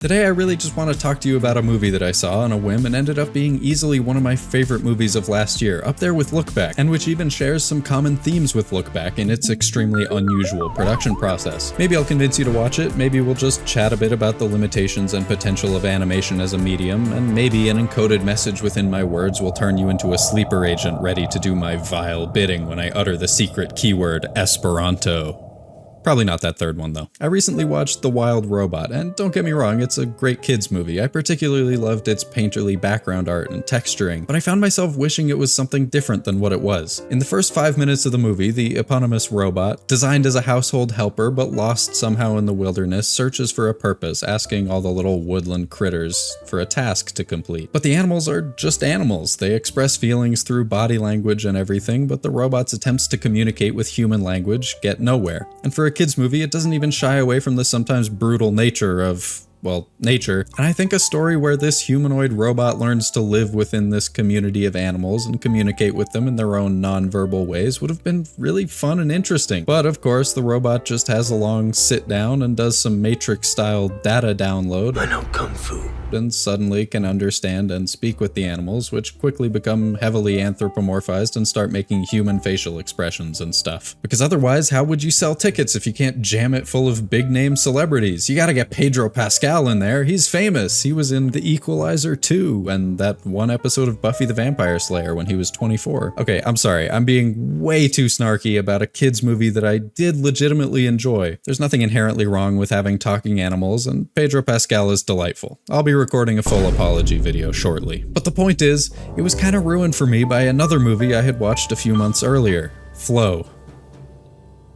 Today I really just want to talk to you about a movie that I saw on a whim and ended up being easily one of my favorite movies of last year, up there with Look Back, and which even shares some common themes with Look Back in its extremely unusual production process. Maybe I'll convince you to watch it, maybe we'll just chat a bit about the limitations and potential of animation as a medium, and maybe an encoded message within my words will turn you into a sleeper agent ready to do my vile bidding when I utter the secret keyword Esperanto. Probably not that third one, though. I recently watched The Wild Robot, and don't get me wrong, it's a great kids movie. I particularly loved its painterly background art and texturing, but I found myself wishing it was something different than what it was. In the first 5 minutes of the movie, the eponymous robot, designed as a household helper but lost somehow in the wilderness, searches for a purpose, asking all the little woodland critters for a task to complete. But the animals are just animals. They express feelings through body language and everything, but the robot's attempts to communicate with human language get nowhere. And for a kids movie, it doesn't even shy away from the sometimes brutal nature of, well, nature. And I think a story where this humanoid robot learns to live within this community of animals and communicate with them in their own non-verbal ways would have been really fun and interesting. But of course, the robot just has a long sit down and does some Matrix-style data download. I know Kung Fu. And suddenly can understand and speak with the animals, which quickly become heavily anthropomorphized and start making human facial expressions and stuff. Because otherwise, how would you sell tickets if you can't jam it full of big-name celebrities? You gotta get Pedro Pascal in there. He's famous. He was in The Equalizer 2 and that one episode of Buffy the Vampire Slayer when he was 24. Okay, I'm sorry. I'm being way too snarky about a kids movie that I did legitimately enjoy. There's nothing inherently wrong with having talking animals, and Pedro Pascal is delightful. I'll be recording a full apology video shortly. But the point is, it was kind of ruined for me by another movie I had watched a few months earlier, Flow.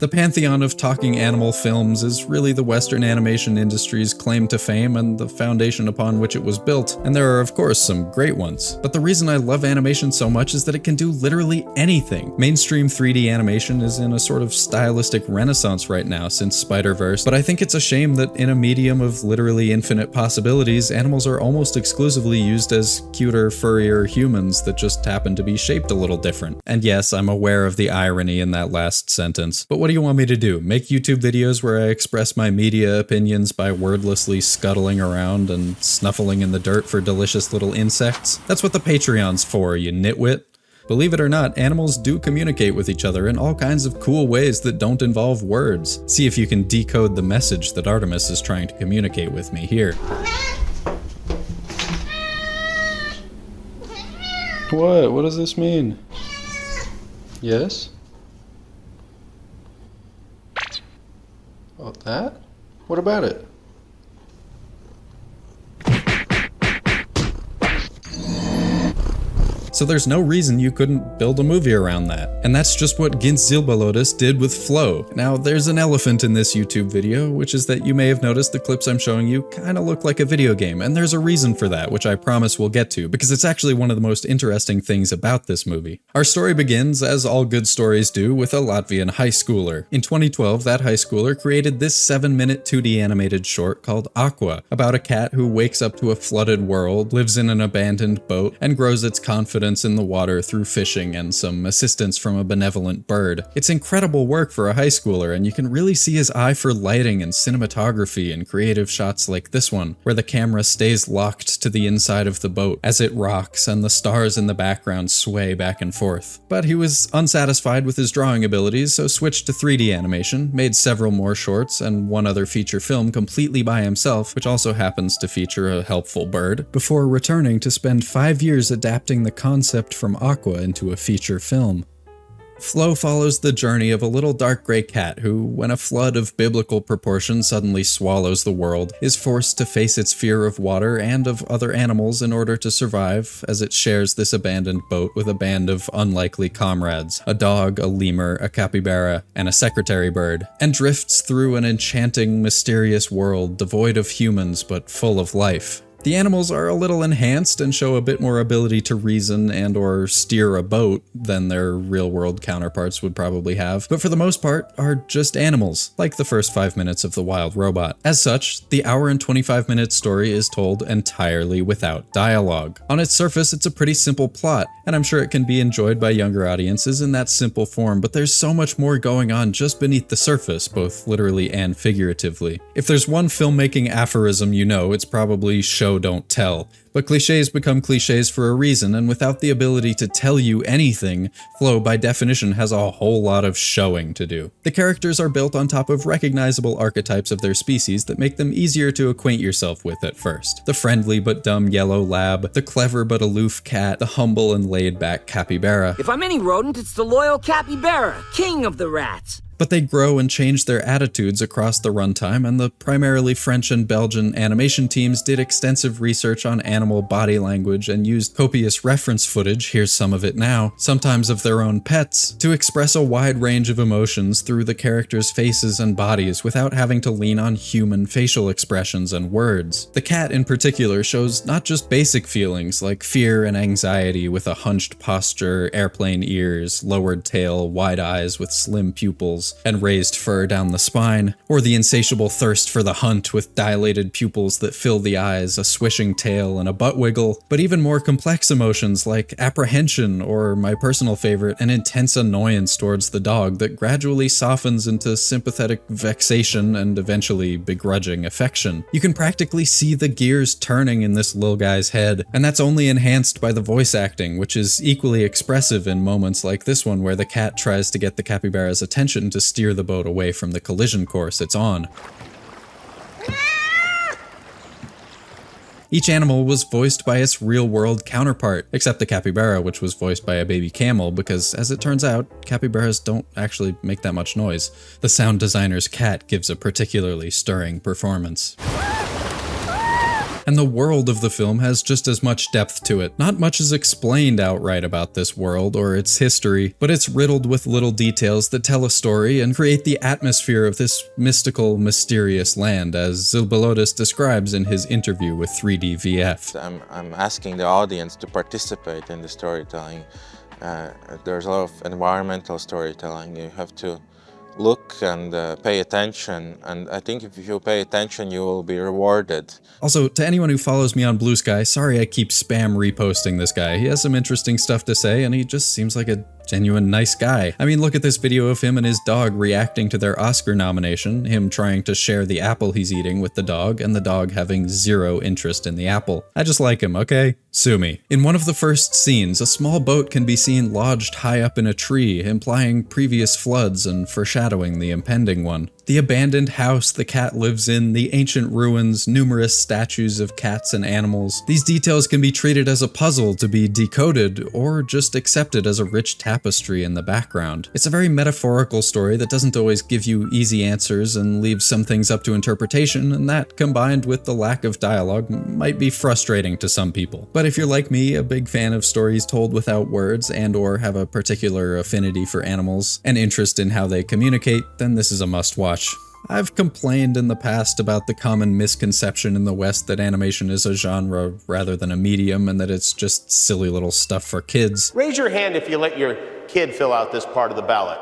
The pantheon of talking animal films is really the Western animation industry's claim to fame and the foundation upon which it was built, and there are of course some great ones. But the reason I love animation so much is that it can do literally anything. Mainstream 3D animation is in a sort of stylistic renaissance right now since Spider-Verse, but I think it's a shame that in a medium of literally infinite possibilities, animals are almost exclusively used as cuter, furrier humans that just happen to be shaped a little different. And yes, I'm aware of the irony in that last sentence, but what do you want me to do? Make YouTube videos where I express my media opinions by wordlessly scuttling around and snuffling in the dirt for delicious little insects? That's what the Patreon's for, you nitwit. Believe it or not, animals do communicate with each other in all kinds of cool ways that don't involve words. See if you can decode the message that Artemis is trying to communicate with me here. What? What does this mean? Yes? Oh, that? What about it? So there's no reason you couldn't build a movie around that. And that's just what Gint Zilbalodis did with Flow. Now, there's an elephant in this YouTube video, which is that you may have noticed the clips I'm showing you kind of look like a video game, and there's a reason for that, which I promise we'll get to, because it's actually one of the most interesting things about this movie. Our story begins, as all good stories do, with a Latvian high schooler. In 2012, that high schooler created this 7-minute 2D animated short called Aqua, about a cat who wakes up to a flooded world, lives in an abandoned boat, and grows its confidence in the water through fishing and some assistance from a benevolent bird. It's incredible work for a high schooler, and you can really see his eye for lighting and cinematography in creative shots like this one, where the camera stays locked to the inside of the boat as it rocks and the stars in the background sway back and forth. But he was unsatisfied with his drawing abilities, so switched to 3D animation, made several more shorts and one other feature film completely by himself, which also happens to feature a helpful bird, before returning to spend 5 years adapting the concept from Aqua into a feature film. Flow follows the journey of a little dark gray cat who, when a flood of biblical proportions suddenly swallows the world, is forced to face its fear of water and of other animals in order to survive, as it shares this abandoned boat with a band of unlikely comrades, a dog, a lemur, a capybara, and a secretary bird, and drifts through an enchanting, mysterious world devoid of humans but full of life. The animals are a little enhanced and show a bit more ability to reason and or steer a boat than their real-world counterparts would probably have, but for the most part are just animals, like the first 5 minutes of The Wild Robot. As such, the hour and 25-minute story is told entirely without dialogue. On its surface, it's a pretty simple plot, and I'm sure it can be enjoyed by younger audiences in that simple form, but there's so much more going on just beneath the surface, both literally and figuratively. If there's one filmmaking aphorism you know, it's probably show don't tell. But cliches become cliches for a reason, and without the ability to tell you anything, Flow by definition has a whole lot of showing to do. The characters are built on top of recognizable archetypes of their species that make them easier to acquaint yourself with at first. The friendly but dumb yellow lab, the clever but aloof cat, the humble and laid-back capybara. If I'm any rodent, it's the loyal capybara, king of the rats. But they grow and change their attitudes across the runtime, and the primarily French and Belgian animation teams did extensive research on animal body language and used copious reference footage, here's some of it now, sometimes of their own pets, to express a wide range of emotions through the characters' faces and bodies without having to lean on human facial expressions and words. The cat in particular shows not just basic feelings like fear and anxiety with a hunched posture, airplane ears, lowered tail, wide eyes with slim pupils, and raised fur down the spine, or the insatiable thirst for the hunt with dilated pupils that fill the eyes, a swishing tail, and a butt wiggle, but even more complex emotions like apprehension, or my personal favorite, an intense annoyance towards the dog that gradually softens into sympathetic vexation and eventually begrudging affection. You can practically see the gears turning in this little guy's head, and that's only enhanced by the voice acting, which is equally expressive in moments like this one where the cat tries to get the capybara's attention to steer the boat away from the collision course it's on. Each animal was voiced by its real-world counterpart, except the capybara, which was voiced by a baby camel, because as it turns out, capybaras don't actually make that much noise. The sound designer's cat gives a particularly stirring performance. And the world of the film has just as much depth to it. Not much is explained outright about this world or its history, but it's riddled with little details that tell a story and create the atmosphere of this mystical, mysterious land, as Zilbalodis describes in his interview with 3D I'm asking the audience to participate in the storytelling. There's a lot of environmental storytelling. You have to look and pay attention, and I think if you pay attention you will be rewarded. Also, to anyone who follows me on Blue Sky, sorry I keep spam reposting this guy. He has some interesting stuff to say and he just seems like a genuine nice guy. I mean, look at this video of him and his dog reacting to their Oscar nomination, him trying to share the apple he's eating with the dog, and the dog having zero interest in the apple. I just like him, okay? Sue me. In one of the first scenes, a small boat can be seen lodged high up in a tree, implying previous floods and foreshadowing the impending one. The abandoned house the cat lives in, the ancient ruins, numerous statues of cats and animals. These details can be treated as a puzzle to be decoded, or just accepted as a rich tapestry in the background. It's a very metaphorical story that doesn't always give you easy answers and leaves some things up to interpretation, and that, combined with the lack of dialogue, might be frustrating to some people. But if you're like me, a big fan of stories told without words and or have a particular affinity for animals and interest in how they communicate, then this is a must-watch. I've complained in the past about the common misconception in the West that animation is a genre rather than a medium and that it's just silly little stuff for kids. Raise your hand if you let your kid fill out this part of the ballot.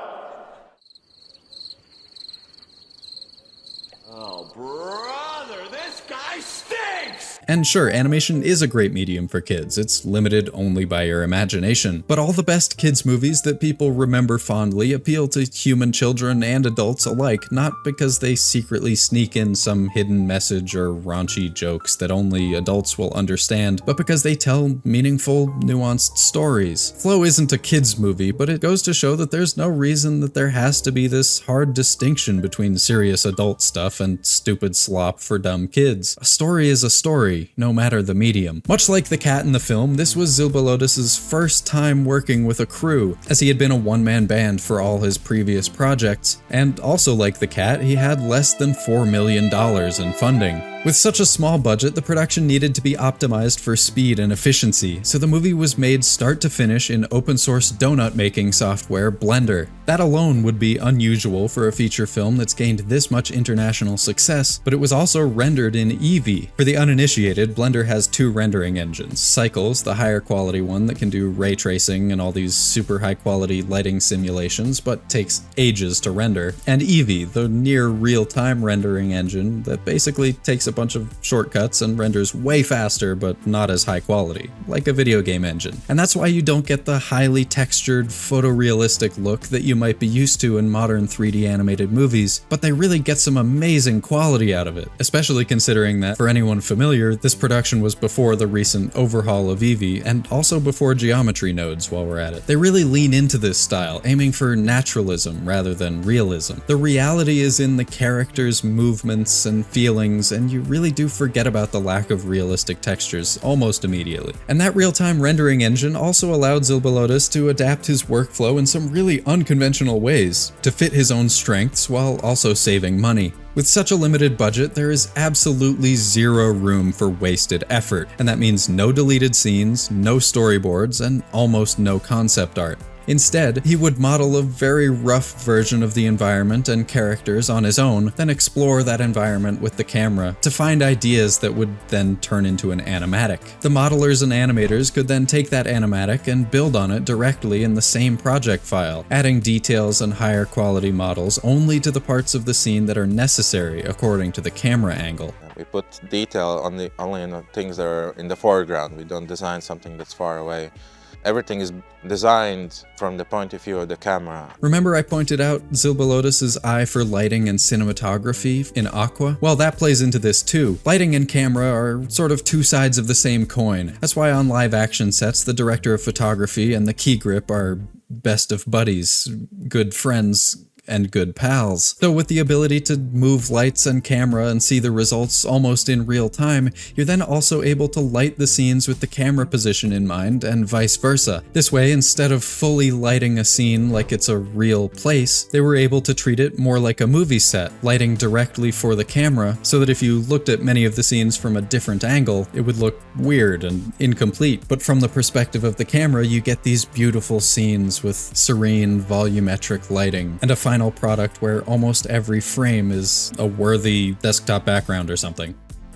Oh, brother, this guy stinks! And sure, animation is a great medium for kids. It's limited only by your imagination. But all the best kids movies that people remember fondly appeal to human children and adults alike, not because they secretly sneak in some hidden message or raunchy jokes that only adults will understand, but because they tell meaningful, nuanced stories. Flow isn't a kids movie, but it goes to show that there's no reason that there has to be this hard distinction between serious adult stuff and stupid slop for dumb kids. A story is a story, no matter the medium. Much like the cat in the film, this was Zilbalodis' first time working with a crew, as he had been a one-man band for all his previous projects, and also like the cat, he had less than $4 million in funding. With such a small budget, the production needed to be optimized for speed and efficiency, so the movie was made start to finish in open source donut making software Blender. That alone would be unusual for a feature film that's gained this much international success, but it was also rendered in Eevee. For the uninitiated, Blender has two rendering engines: Cycles, the higher quality one that can do ray tracing and all these super high quality lighting simulations but takes ages to render, and Eevee, the near real-time rendering engine that basically takes a bunch of shortcuts and renders way faster but not as high quality, like a video game engine. And that's why you don't get the highly textured, photorealistic look that you might be used to in modern 3D animated movies, but they really get some amazing quality out of it, especially considering that, for anyone familiar, this production was before the recent overhaul of Eevee and also before geometry nodes while we're at it. They really lean into this style, aiming for naturalism rather than realism. The reality is in the characters' movements and feelings, and you really do forget about the lack of realistic textures almost immediately. And that real-time rendering engine also allowed Zilbalotis to adapt his workflow in some really unconventional ways, to fit his own strengths while also saving money. With such a limited budget, there is absolutely zero room for wasted effort, and that means no deleted scenes, no storyboards, and almost no concept art. Instead, he would model a very rough version of the environment and characters on his own, then explore that environment with the camera to find ideas that would then turn into an animatic. The modelers and animators could then take that animatic and build on it directly in the same project file, adding details and higher quality models only to the parts of the scene that are necessary according to the camera angle. We put detail only in the things that are in the foreground. We don't design something that's far away. Everything is designed from the point of view of the camera. Remember I pointed out Zilbalotis' eye for lighting and cinematography in Aqua? Well, that plays into this too. Lighting and camera are sort of two sides of the same coin. That's why on live action sets, the director of photography and the key grip are best of buddies, good friends, and good pals. Though with the ability to move lights and camera and see the results almost in real time, you're then also able to light the scenes with the camera position in mind and vice versa. This way, instead of fully lighting a scene like it's a real place, they were able to treat it more like a movie set, lighting directly for the camera, so that if you looked at many of the scenes from a different angle, it would look weird and incomplete. But from the perspective of the camera, you get these beautiful scenes with serene, volumetric lighting, and a final product where almost every frame is a worthy desktop background or something.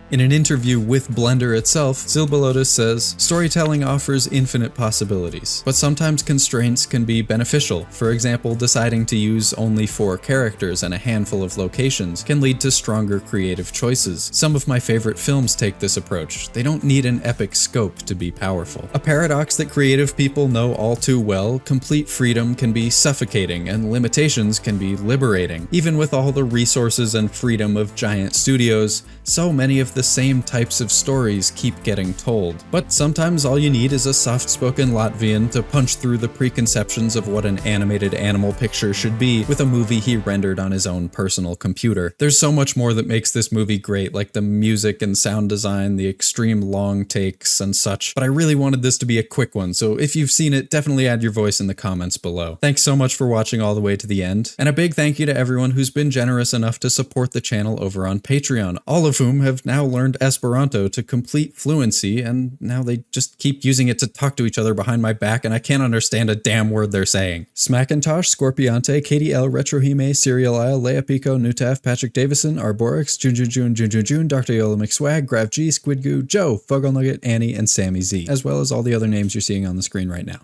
In an interview with Blender itself, Zilbalotis says, "Storytelling offers infinite possibilities, but sometimes constraints can be beneficial. For example, deciding to use only 4 characters and a handful of locations can lead to stronger creative choices. Some of my favorite films take this approach. They don't need an epic scope to be powerful." A paradox that creative people know all too well, complete freedom can be suffocating and limitations can be liberating. Even with all the resources and freedom of giant studios, so many of the same types of stories keep getting told. But sometimes all you need is a soft-spoken Latvian to punch through the preconceptions of what an animated animal picture should be with a movie he rendered on his own personal computer. There's so much more that makes this movie great, like the music and sound design, the extreme long takes and such, but I really wanted this to be a quick one, so if you've seen it, definitely add your voice in the comments below. Thanks so much for watching all the way to the end, and a big thank you to everyone who's been generous enough to support the channel over on Patreon, all of whom have now learned Esperanto to complete fluency, and now they just keep using it to talk to each other behind my back, and I can't understand a damn word they're saying. Smackintosh, Scorpiante, Katie L, Retrohime, Serial Isle, Leia Pico, Nutaf, Patrick Davison, Arborix, Jun, Dr. Yola McSwag, Grav G, Squid Goo, Joe, Fuggle Nugget, Annie, and Sammy Z, as well as all the other names you're seeing on the screen right now.